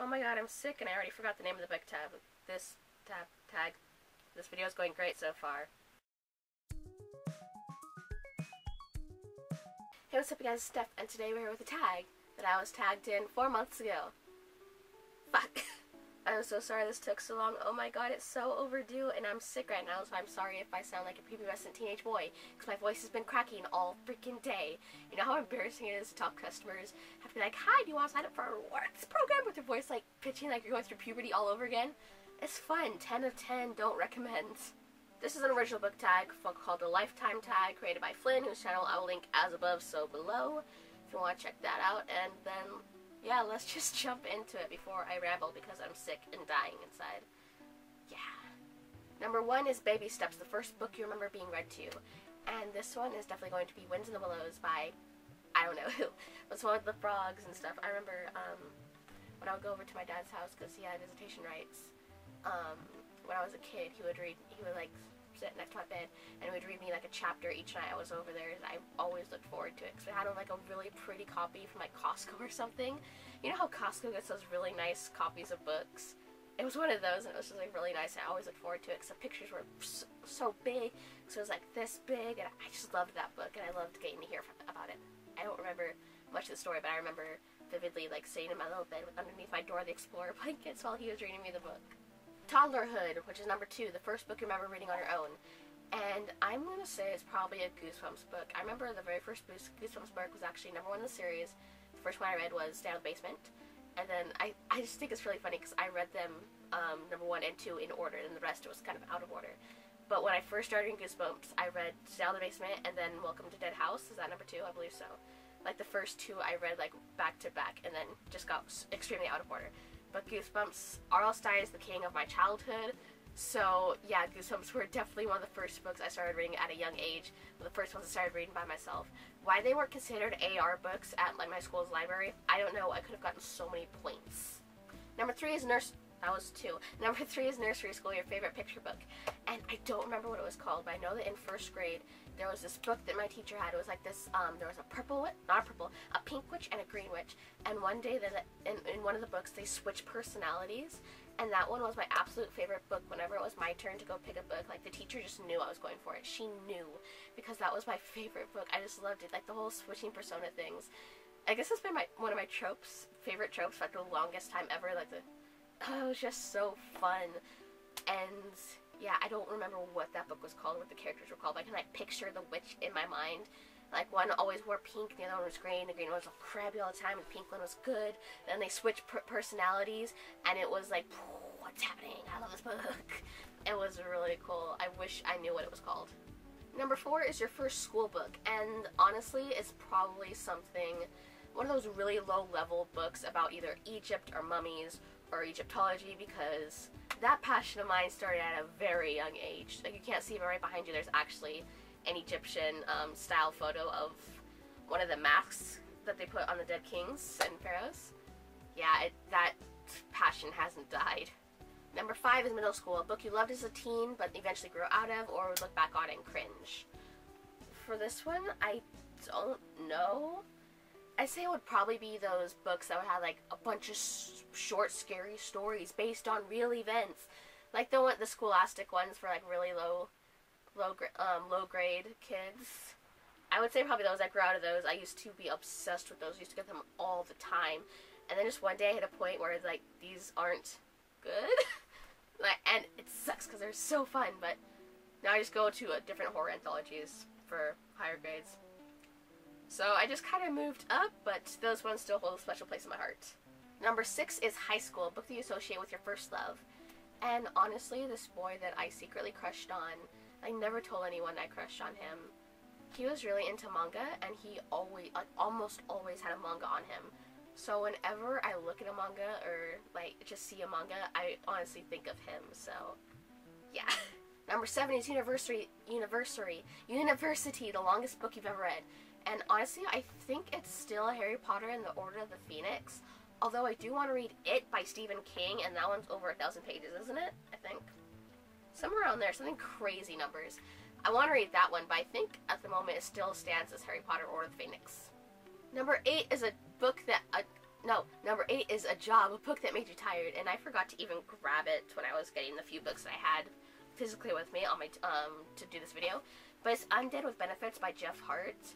Oh my god, I'm sick and I already forgot the name of the book tab. This tag. This video is going great so far. Hey, what's up you guys, it's Steph, and today we're here with a tag that I was tagged in 4 months ago. Fuck. I'm so sorry this took so long. Oh my god, it's so overdue, and I'm sick right now, so I'm sorry if I sound like a prepubescent teenage boy, because my voice has been cracking all freaking day. You know how embarrassing it is to talk to customers, have to be like, hi, do you want to sign up for our rewards program, with your voice like pitching like you're going through puberty all over again? It's fun. 10 of 10, don't recommend. This is an original book tag called the Lifetime Tag, created by Flynn, whose channel I will link as above, so below, if you want to check that out. And then, yeah, let's just jump into it before I ramble, because I'm sick and dying inside. Yeah. Number 1 is Babysteps, the first book you remember being read to. And this one is definitely going to be Winds in the Willows by, I don't know who, but it's one with the frogs and stuff. I remember when I would go over to my dad's house, because he had visitation rights, when I was a kid, he would like sit next to my bed and he would read me like a chapter each night I was over there, and I always looked forward to it because it had like a really pretty copy from like Costco or something. You know how Costco gets those really nice copies of books? It was one of those, and it was just like really nice. I always looked forward to it because the pictures were so big, so it was like this big, and I just loved that book, and I loved getting to hear about it. I don't remember much of the story, but I remember vividly like sitting in my little bed with underneath my Dora the Explorer blankets while he was reading me the book. Toddlerhood, which is number 2, the first book you remember reading on your own. And I'm going to say it's probably a Goosebumps book. I remember the very first Goosebumps book was actually number 1 in the series. The first one I read was Down in the Basement. And then I just think it's really funny because I read them number 1 and 2 in order, and the rest was kind of out of order. But when I first started reading Goosebumps, I read Down in the Basement and then Welcome to Dead House. Is that number 2? I believe so. Like the first 2 I read like back to back and then just got extremely out of order. But Goosebumps, R.L. Stine is the king of my childhood, so yeah, Goosebumps were definitely one of the first books I started reading at a young age, one of the first ones I started reading by myself. Why they weren't considered AR books at like my school's library, I don't know. I could have gotten so many points. Number 3 is That was 2. Number 3 is Nursery School, your favorite picture book. And I don't remember what it was called, but I know that in first grade, there was this book that my teacher had. It was like this, there was a pink witch and a green witch. And one day, in one of the books, they switched personalities. And that one was my absolute favorite book whenever it was my turn to go pick a book. Like, the teacher just knew I was going for it. She knew, because that was my favorite book. I just loved it. Like, the whole switching persona things. I guess that's been one of my favorite tropes for like the longest time ever. Like, it was just so fun. And yeah, I don't remember what that book was called, what the characters were called, but I can like picture the witch in my mind. Like, one always wore pink, the other one was green, the green one was all crabby all the time, and the pink one was good. Then they switched personalities, and it was like, what's happening? I love this book. It was really cool. I wish I knew what it was called. Number 4 is your first school book, and honestly, it's probably one of those really low-level books about either Egypt or mummies or Egyptology, because that passion of mine started at a very young age. Like, you can't see it right behind you. There's actually an Egyptian style photo of one of the masks that they put on the dead kings and pharaohs. Yeah, that passion hasn't died. Number 5 is Middle School, a book you loved as a teen but eventually grew out of or would look back on and cringe. For this one, I don't know. I'd say it would probably be those books that would have like a bunch of short, scary stories based on real events, like the scholastic ones for like really low grade kids. I would say probably those. I grew out of those. I used to be obsessed with those. I used to get them all the time, and then just one day I hit a point where it's like, these aren't good. And it sucks because they're so fun. But now I just go to different horror anthologies for higher grades. So I just kind of moved up, but those ones still hold a special place in my heart. Number 6 is High School, a book that you associate with your first love. And honestly, this boy that I secretly crushed on, I never told anyone I crushed on him. He was really into manga, and he almost always had a manga on him. So whenever I look at a manga or like just see a manga, I honestly think of him. So yeah. Number 7 is University, the longest book you've ever read. And honestly, I think it's still Harry Potter and the Order of the Phoenix. Although I do want to read It by Stephen King, and that one's over 1,000 pages, isn't it? I think. Somewhere around there, something crazy numbers. I want to read that one, but I think at the moment it still stands as Harry Potter Order of the Phoenix. Number 8 is a book that No, number 8 is A Job, a book that made you tired, and I forgot to even grab it when I was getting the few books that I had physically with me on my to do this video. But it's Undead with Benefits by Jeff Hart.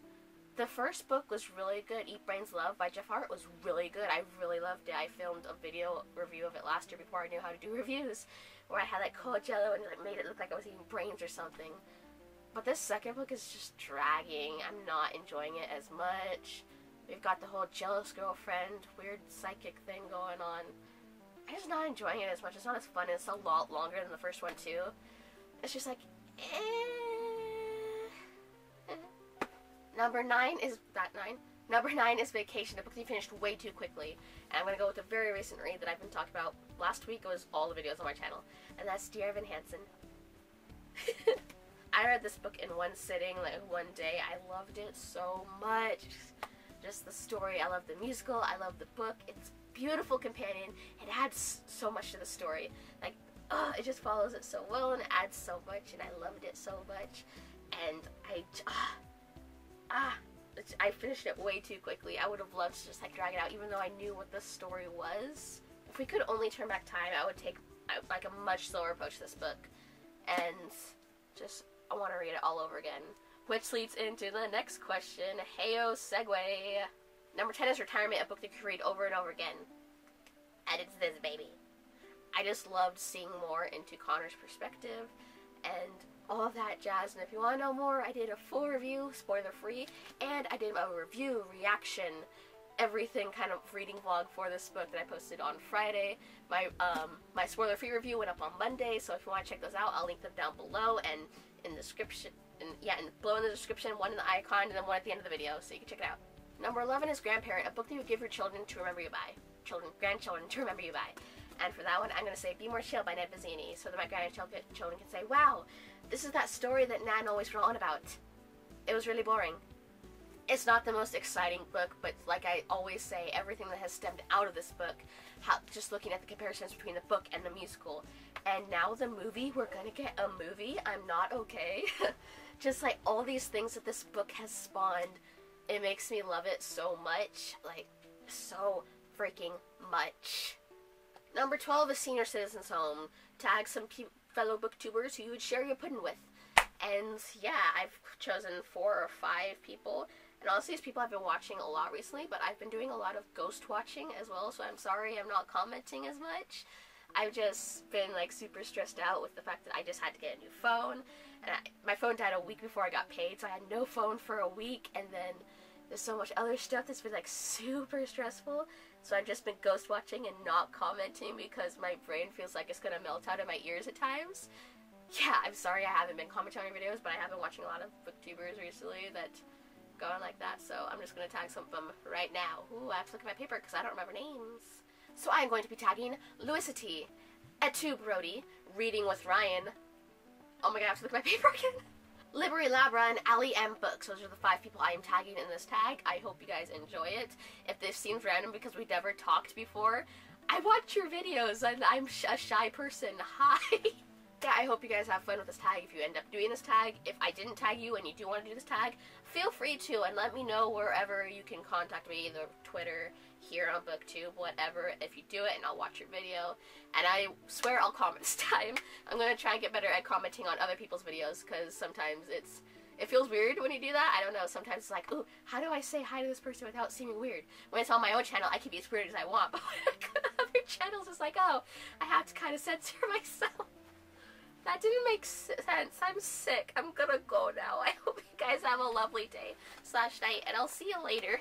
The first book was really good. Eat Brains Love by Jeff Hart was really good. I really loved it. I filmed a video review of it last year before I knew how to do reviews, where I had like cold jello and like made it look like I was eating brains or something. But this second book is just dragging. I'm not enjoying it as much. We've got the whole jealous girlfriend, weird psychic thing going on. I'm just not enjoying it as much. It's not as fun. It's a lot longer than the first one too. It's just like, Number 9 is Number 9 is Vacation, a book that you finished way too quickly. And I'm gonna go with a very recent read that I've been talking about. Last week it was all the videos on my channel, and that's Dear Evan Hansen. I read this book in one sitting, like one day. I loved it so much. Just the story. I love the musical. I love the book. It's a beautiful companion. It adds so much to the story. Like, it just follows it so well and it adds so much, and I loved it so much. And I finished it way too quickly. I would have loved to just like drag it out, even though I knew what the story was. If we could only turn back time, I would take like a much slower approach to this book, and just I want to read it all over again. Which leads into the next question. Heyo, segue. Number 10 is Retirement, a book that you can read over and over again. And it's this baby. I just loved seeing more into Connor's perspective and all that jazz. And if you want to know more, I did a full review, spoiler free, and I did a review, reaction, everything kind of reading vlog for this book that I posted on Friday. My spoiler free review went up on Monday, so if you want to check those out, I'll link them down below and in the description. And below in the description, one in the icon, and then one at the end of the video, so you can check it out. Number 11 is Grandparent, a book that you would give your children to remember you by. Grandchildren to remember you by. And for that one, I'm going to say Be More Chill by Ned Bazzini, so that my grandchildren can say, wow, this is that story that Nan always wrote on about. It was really boring. It's not the most exciting book, but like I always say, everything that has stemmed out of this book, just looking at the comparisons between the book and the musical, and now the movie, we're going to get a movie, I'm not okay. Just like all these things that this book has spawned, it makes me love it so much, like so freaking much. Number 12 is Senior Citizens Home. Tag some fellow booktubers who you would share your pudding with. And yeah, I've chosen 4 or 5 people. And honestly, these people I've been watching a lot recently, but I've been doing a lot of ghost watching as well, so I'm sorry I'm not commenting as much. I've just been like super stressed out with the fact that I just had to get a new phone. And my phone died a week before I got paid, so I had no phone for a week, and then there's so much other stuff that's been like super stressful. So I've just been ghost watching and not commenting because my brain feels like it's gonna melt out of my ears at times. Yeah, I'm sorry I haven't been commenting on your videos, but I have been watching a lot of booktubers recently that go on like that, so I'm just gonna tag some of them right now. Ooh, I have to look at my paper because I don't remember names. So I'm going to be tagging Luicity, Etu Brody, Reading with Ryan. Oh my god, I have to look at my paper again. Liberty Labra and Ali M Books. Those are the 5 people I am tagging in this tag. I hope you guys enjoy it. If this seems random because we never talked before, I watch your videos and I'm a shy person. Hi! Yeah, I hope you guys have fun with this tag if you end up doing this tag. If I didn't tag you and you do want to do this tag, feel free to, and let me know wherever you can contact me, either Twitter, here on BookTube, whatever, if you do it, and I'll watch your video. And I swear I'll comment this time. I'm going to try and get better at commenting on other people's videos, because sometimes it feels weird when you do that. I don't know, sometimes it's like, ooh, how do I say hi to this person without seeming weird? When it's on my own channel, I can be as weird as I want, but when I go to other channels, it's like, oh, I have to kind of censor myself. That didn't make sense. I'm sick. I'm gonna go now. I hope you guys have a lovely day / night, and I'll see you later.